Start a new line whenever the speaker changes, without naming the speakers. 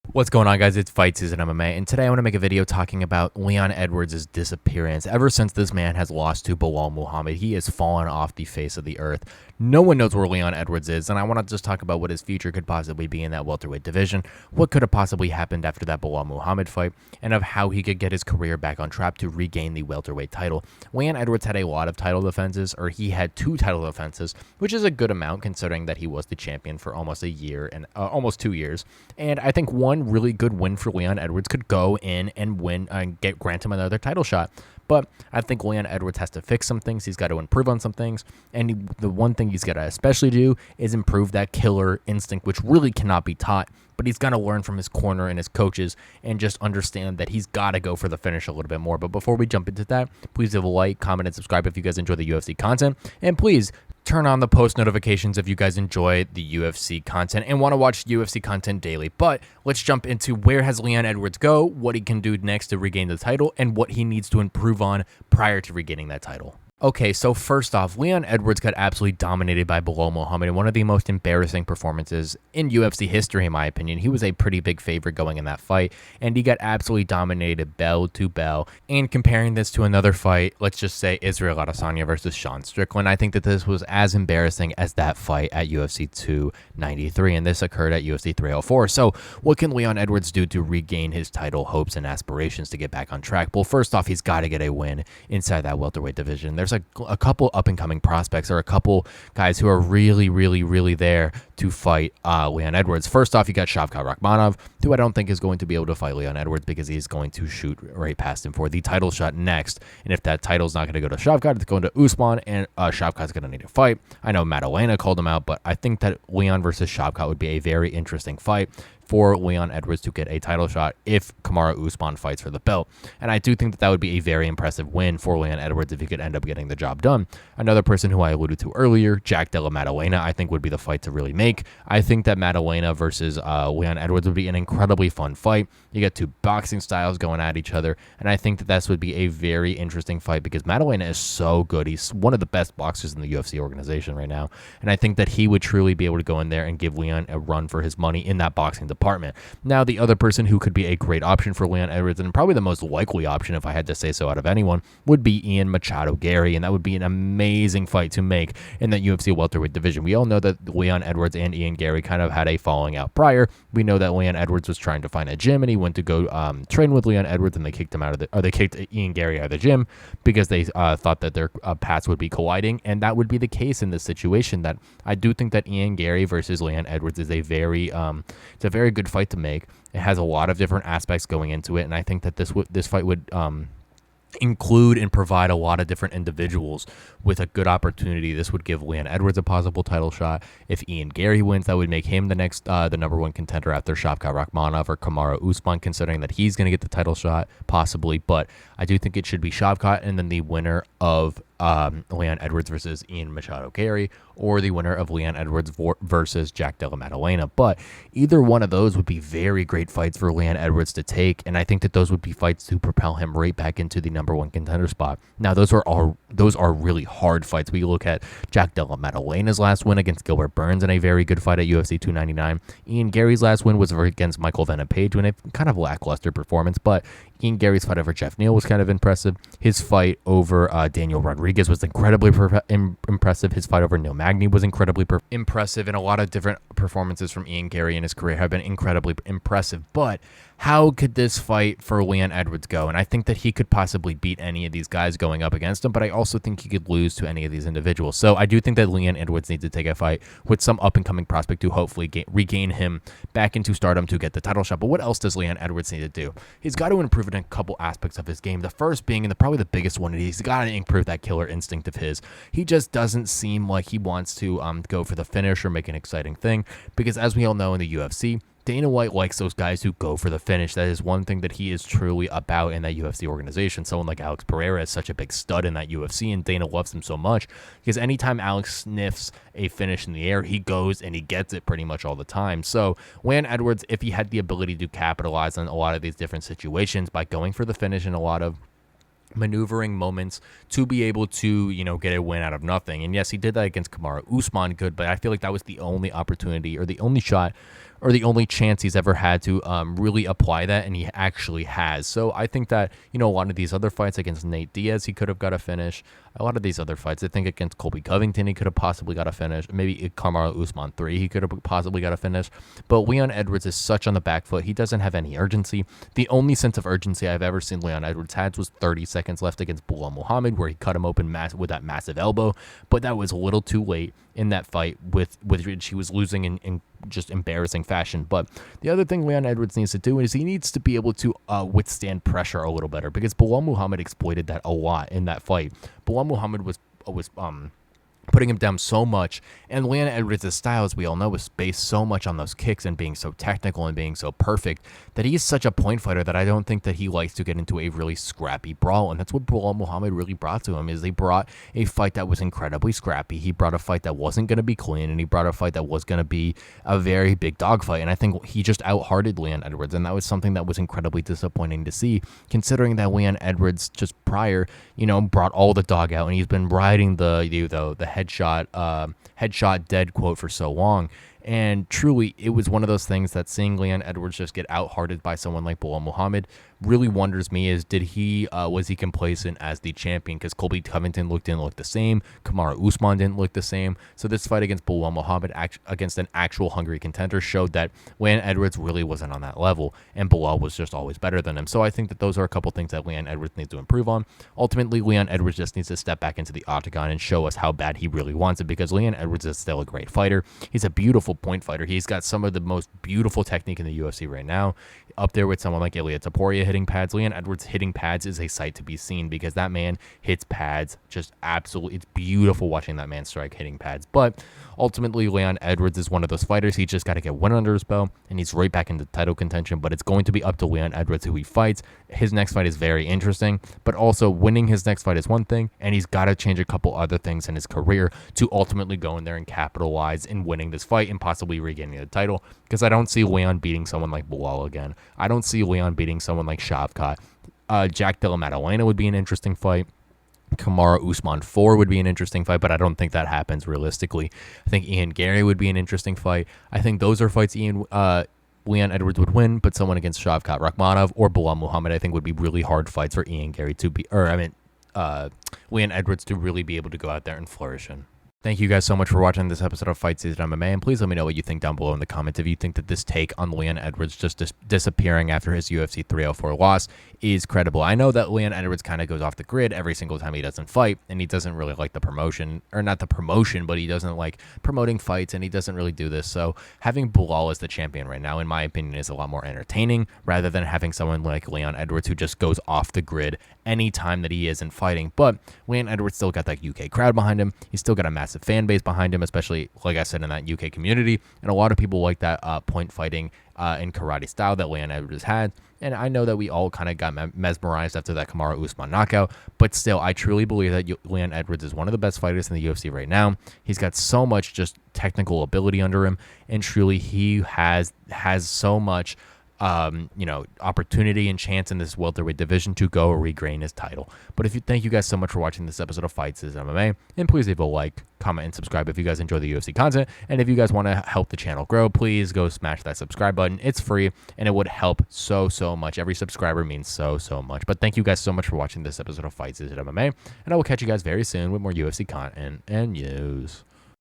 What's going on, guys? It's Fight Season MMA, and today I want to make a video talking about Leon Edwards' disappearance. Ever since this man has lost to Belal Muhammad, he has fallen off the face of the earth. No one knows where Leon Edwards is, and I want to just talk about what his future could possibly be in that welterweight division, what could have possibly happened after that Belal Muhammad fight, and of how he could get his career back on track to regain the welterweight title. Leon Edwards had a lot of title defenses, or he had 2 title defenses, which is a good amount considering that he was the champion for almost a year and almost 2 years. And I think one really good win for Leon Edwards could go in and win and grant him another title shot. But I think Leon Edwards has to fix some things. He's got to improve on some things. And the one thing he's got to especially do is improve that killer instinct, which really cannot be taught. But he's got to learn from his corner and his coaches and just understand that he's got to go for the finish a little bit more. But before we jump into that, please leave a like, comment, and subscribe if you guys enjoy the UFC content. And please turn on the post notifications if you guys enjoy the UFC content and want to watch UFC content daily. But let's jump into where has Leon Edwards go, what he can do next to regain the title, and what he needs to improve on prior to regaining that title. Okay, so first off, Leon Edwards got absolutely dominated by Belal Muhammad in one of the most embarrassing performances in UFC history, in my opinion. He was a pretty big favorite going in that fight, and he got absolutely dominated bell to bell. And comparing this to another fight, let's just say Israel Adesanya versus Sean Strickland, I think that this was as embarrassing as that fight at UFC 293, and this occurred at UFC 304. So what can Leon Edwards do to regain his title hopes and aspirations to get back on track? Well, first off, he's got to get a win inside that welterweight division. There's a couple up-and-coming prospects, or a couple guys who are really there to fight Leon Edwards. First off, you got Shavkat Rakhmonov, who I don't think is going to be able to fight Leon Edwards because he's going to shoot right past him for the title shot next. And if that title's not going to go to Shavkat, it's going to Usman, and Shavkat's going to need a fight. I know Madalena called him out, but I think that Leon versus Shavkat would be a very interesting fight for Leon Edwards to get a title shot if Kamaru Usman fights for the belt. And I do think that that would be a very impressive win for Leon Edwards if he could end up getting the job done. Another person who I alluded to earlier, Jack Della Maddalena, I think would be the fight to really make. I think that Maddalena versus Leon Edwards would be an incredibly fun fight. You get 2 boxing styles going at each other, and I think that this would be a very interesting fight because Maddalena is so good. He's one of the best boxers in the UFC organization right now, and I think that he would truly be able to go in there and give Leon a run for his money in that boxing department. Now, the other person who could be a great option for Leon Edwards, and probably the most likely option if I had to say so out of anyone, would be Ian Machado Gary, and that would be an amazing fight to make in that UFC welterweight division. We all know that Leon Edwards and Ian Gary kind of had a falling out prior. We know that Leon Edwards was trying to find a gym, and he went to go train with Leon Edwards, and they kicked him out of they kicked Ian Gary out of the gym because they thought that their paths would be colliding, and that would be the case in this situation. That I do think that Ian Gary versus Leon Edwards is a very good fight to make. It has a lot of different aspects going into it, and I think that this fight would include and provide a lot of different individuals with a good opportunity. This would give Leon Edwards a possible title shot. If Ian Gary wins, that would make him the next the number 1 contender after Shavkat Rakhmonov or Kamaru Usman, considering that he's going to get the title shot possibly. But I do think it should be Shavkat and then the winner of Leon Edwards versus Ian Machado Gary, or the winner of Leon Edwards versus Jack Della Maddalena. But either one of those would be very great fights for Leon Edwards to take, and I think that those would be fights to propel him right back into the number 1 contender spot. Now, those are really hard fights. We look at Jack Della Maddalena's last win against Gilbert Burns in a very good fight at UFC 299. Ian Gary's last win was against Michael Venom Page in a kind of lackluster performance, but Ian Gary's fight over Jeff Neal was kind of impressive. His fight over Daniel Rodriguez was incredibly impressive. His fight over Neil Magny was incredibly impressive, and a lot of different performances from Ian Gary in his career have been incredibly impressive. But how could this fight for Leon Edwards go? And I think that he could possibly beat any of these guys going up against him, but I also think he could lose to any of these individuals. So I do think that Leon Edwards needs to take a fight with some up-and-coming prospect to hopefully regain him back into stardom to get the title shot. But what else does Leon Edwards need to do? He's got to improve in a couple aspects of his game. The first being, and probably the biggest one, he's got to improve that killer instinct of his. He just doesn't seem like he wants to go for the finish or make an exciting thing, because as we all know in the UFC, Dana White likes those guys who go for the finish. That is one thing that he is truly about in that UFC organization. Someone like Alex Pereira is such a big stud in that UFC, and Dana loves him so much because anytime Alex sniffs a finish in the air, he goes and he gets it pretty much all the time. So Leon Edwards, if he had the ability to capitalize on a lot of these different situations by going for the finish in a lot of maneuvering moments to be able to, get a win out of nothing. And yes, he did that against Kamaru Usman good, but I feel like that was the only opportunity or the only shot or the only chance he's ever had to really apply that, and he actually has. So I think that, a lot of these other fights against Nate Diaz, he could have got a finish. A lot of these other fights, I think against Colby Covington, he could have possibly got a finish. Maybe Kamaru Usman 3, he could have possibly got a finish. But Leon Edwards is such on the back foot. He doesn't have any urgency. The only sense of urgency I've ever seen Leon Edwards had was 30 seconds left against Belal Muhammad, where he cut him open with that massive elbow. But that was a little too late in that fight, with which he was losing in just embarrassing fashion. But the other thing Leon Edwards needs to do is he needs to be able to withstand pressure a little better, because Belal Muhammad exploited that a lot in that fight. Belal Muhammad was putting him down so much, and Leon Edwards' style, as we all know, is based so much on those kicks and being so technical and being so perfect, that he is such a point fighter that I don't think that he likes to get into a really scrappy brawl. And that's what Belal Muhammad really brought to him, is he brought a fight that was incredibly scrappy. He brought a fight that wasn't going to be clean, and he brought a fight that was going to be a very big dogfight. And I think he just out-hearted Leon Edwards, and that was something that was incredibly disappointing to see, considering that Leon Edwards just prior, brought all the dog out, and he's been riding the headshot dead quote for so long. And truly, it was one of those things that seeing Leon Edwards just get out-hearted by someone like Belal Muhammad really wonders me, is was he complacent as the champion? Because Colby Covington didn't look the same. Kamaru Usman didn't look the same. So this fight against Belal Muhammad against an actual hungry contender showed that Leon Edwards really wasn't on that level, and Belal was just always better than him. So I think that those are a couple things that Leon Edwards needs to improve on. Ultimately, Leon Edwards just needs to step back into the octagon and show us how bad he really wants it, because Leon Edwards is still a great fighter. He's a beautiful point fighter. He's got some of the most beautiful technique in the UFC right now, up there with someone like Ilia Topuria hitting pads. Leon Edwards hitting pads is a sight to be seen, because that man hits pads just absolutely. It's beautiful watching that man strike hitting pads. But ultimately, Leon Edwards is one of those fighters. He just got to get one under his belt, and he's right back into title contention. But it's going to be up to Leon Edwards who he fights. His next fight is very interesting, but also winning his next fight is one thing, and he's got to change a couple other things in his career to ultimately go in there and capitalize in winning this fight and possibly regaining the title, because I don't see Leon beating someone like Belal again. I don't see Leon beating someone like Shavkat. Jack Della Maddalena would be an interesting fight. Kamaru Usman 4 would be an interesting fight, but I don't think that happens realistically. I think Ian Gary would be an interesting fight. I think those are fights Leon Edwards would win, but someone against Shavkat Rakhmonov or Belal Muhammad, I think, would be really hard fights for Ian Gary Leon Edwards to really be able to go out there and flourish in. Thank you guys so much for watching this episode of Fight Season MMA, and please let me know what you think down below in the comments if you think that this take on Leon Edwards just disappearing after his UFC 304 loss is credible. I know that Leon Edwards kind of goes off the grid every single time he doesn't fight, and he doesn't really like the promotion, or not the promotion, but he doesn't like promoting fights, and he doesn't really do this. So having Belal as the champion right now, in my opinion, is a lot more entertaining, rather than having someone like Leon Edwards who just goes off the grid anytime that he isn't fighting. But Leon Edwards still got that UK crowd behind him. He's still got a massive fan base behind him, especially, like I said, in that UK community, and a lot of people like that point fighting and karate style that Leon Edwards had. And I know that we all kind of got mesmerized after that Kamaru Usman knockout, but still, I truly believe that Leon Edwards is one of the best fighters in the UFC right now. He's got so much just technical ability under him, and truly he has so much opportunity and chance in this welterweight division to go regain his title. But thank you guys so much for watching this episode of Fight Season MMA, and please leave a like, comment, and subscribe if you guys enjoy the UFC content. And if you guys want to help the channel grow, please go smash that subscribe button. It's free, and it would help so much. Every subscriber means so much. But thank you guys so much for watching this episode of Fight Season MMA, and I will catch you guys very soon with more UFC content and news.